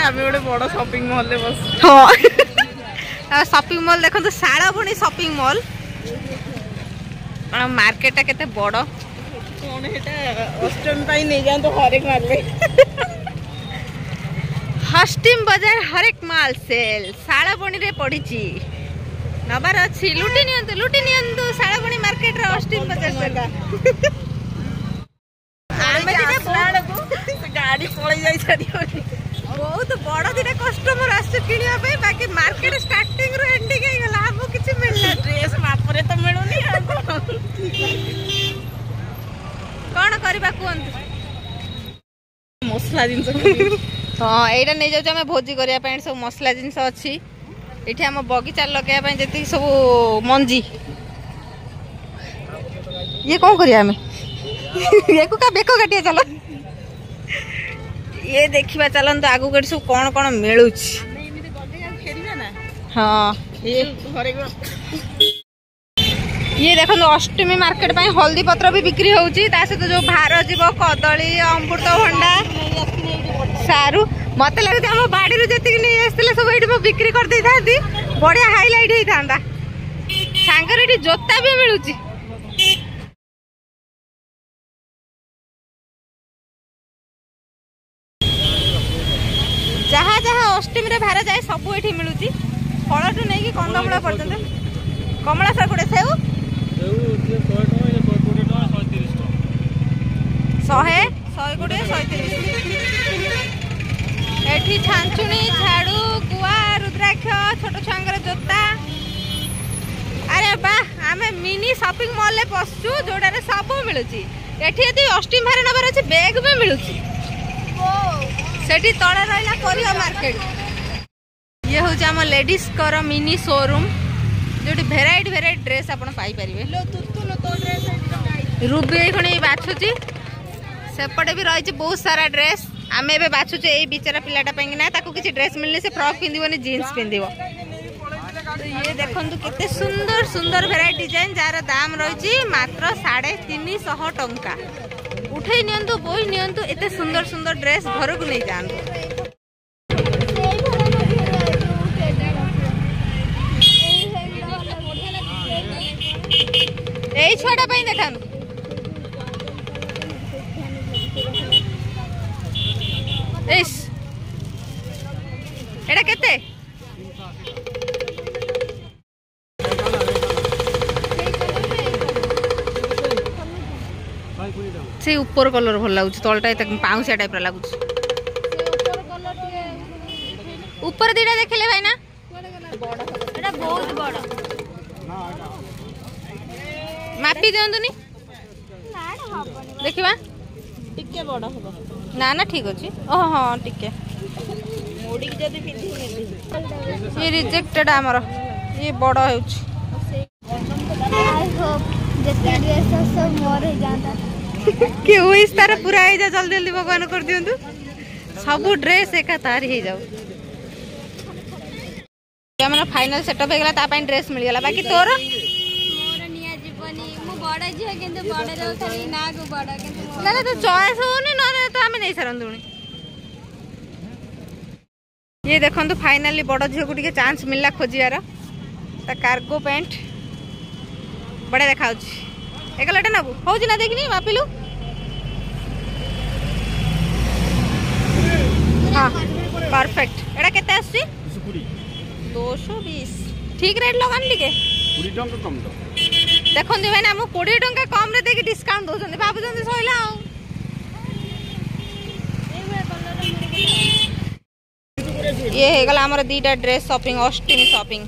आम गोटे बड़ शॉपिंग मॉल रे बस हाँ शॉपिंग मॉल देखो शालाबुणी शॉपिंग मॉल मार्केट टा केते बड़ कौन हेटा अष्टमी पाई नहीं जान तो हरेक मारले हस्टिम बाजार हरेक माल सेल शालाबुणी रे पड़ी नबार अच्छी लुटी नियंतु शालाबुणी मार्केट रे हस्टिम बाजार सेल गाड़ी पड़े जाई छाड़ी बहुत बड़ दिने कस्टमर आसे किनिया पे बाकी मार्केट स्टार्टिंग रो एंडिंग हे गला हमो किछि मिलला ड्रेस मापरे तो मिलुनी कोन करबा कोन मसला जिंस हां एटा नै जाउ हमें भोजी करिया पे सब मसला जिंस अछि एठी हम बगीचा लगाया पे जति सब मंजी ये कोन करिया हमें ये को का बेको काटिया चलो ये देखिबा चलन तो आगु गड सब कोन कोन मिलु छी हाँ ये देखो अष्टमी मार्केट पे हल्दी पत्र भी बिक्री होउची ता सहित जो भार जीव कदली अमृतभंडा सारू मत लगे हम बाड़ी रू जति नहीं आसले सब एठी बिक्री कर दे थांती बढ़िया हाईलाइट हे थांदा सांगर एठी जोता भी मिलुची जहाँ जहाँ अष्टमी रे भार जाए सब ये मिलूँ फल टू नहीं कंदमूल पर्यटन कमला साग गोटे सेव 100 छांचुणी झाड़ू गुआ रुद्राक्ष छोट छुआंकर जोता अरे बा आम मिनी शॉपिंग मॉल में पशु जोड़ा सब मिलूँ ये अष्टमी भार नबार अच्छे बैग भी मिलूँ सेठी तले रहा परिया मार्केट ये हूँ आम लेडीज कर मिनी शोरूम जो भेराइटी ड्रेस आप पाइपर रूबी खड़ी बाछुची सेपटे भी रही बहुत सारा ड्रेस आम ए बाछुचे यही बिचारा पिलाटा ना किसी ड्रेस मिलने से फ्रॉक पिंधि जीन्स पिंध तो ये देखो केते सुंदर सुंदर भेराइटी डिजाइन जार दाम रही मात्र 350 टंका उठे नियंतु बोई नियंतु एते सुंदर सुंदर ड्रेस घर को नहीं जांतु एई छुआटा पई देखानु एस एटा केते से ऊपर कलर भल लगुच तलटा पाउसिया टाइप लगुच ऊपर दीटा देखले भाई ना बहुत बड़ मापी दिंतुनी देखा टिके बड़ हबो ना ना ठीक अच्छे ओह हाँ टिके मोड़ी जदी पिंधी ये रिजेक्टेड आमर ये बड़ हो तार पूरा हो जा जल्दी जल्दी भगवान कर दिंतु सब ड्रेस एका तार हो जाऊ फाइनल सेटअप हो गला ड्रेस मिल गला बाकी तोर ना ना तो चॉइस होनी ना तो आम नहीं सारंतु ये देखो फाइनाली बड़ झील को चांस मिलला खोजार कार्गो पैंट बढ़िया देखा एकलटा नबू हो ना देखनी मापिलु हाँ परफेक्ट एटा केते आसी 220 ठीक रेट लगान टिके 20 टंका कम तो देखो भाई ना 20 टंका कम रे देके डिस्काउंट दउछन बाबूजन सइला ये हे गला हमर 2टा ड्रेस शॉपिंग अष्टमी शॉपिंग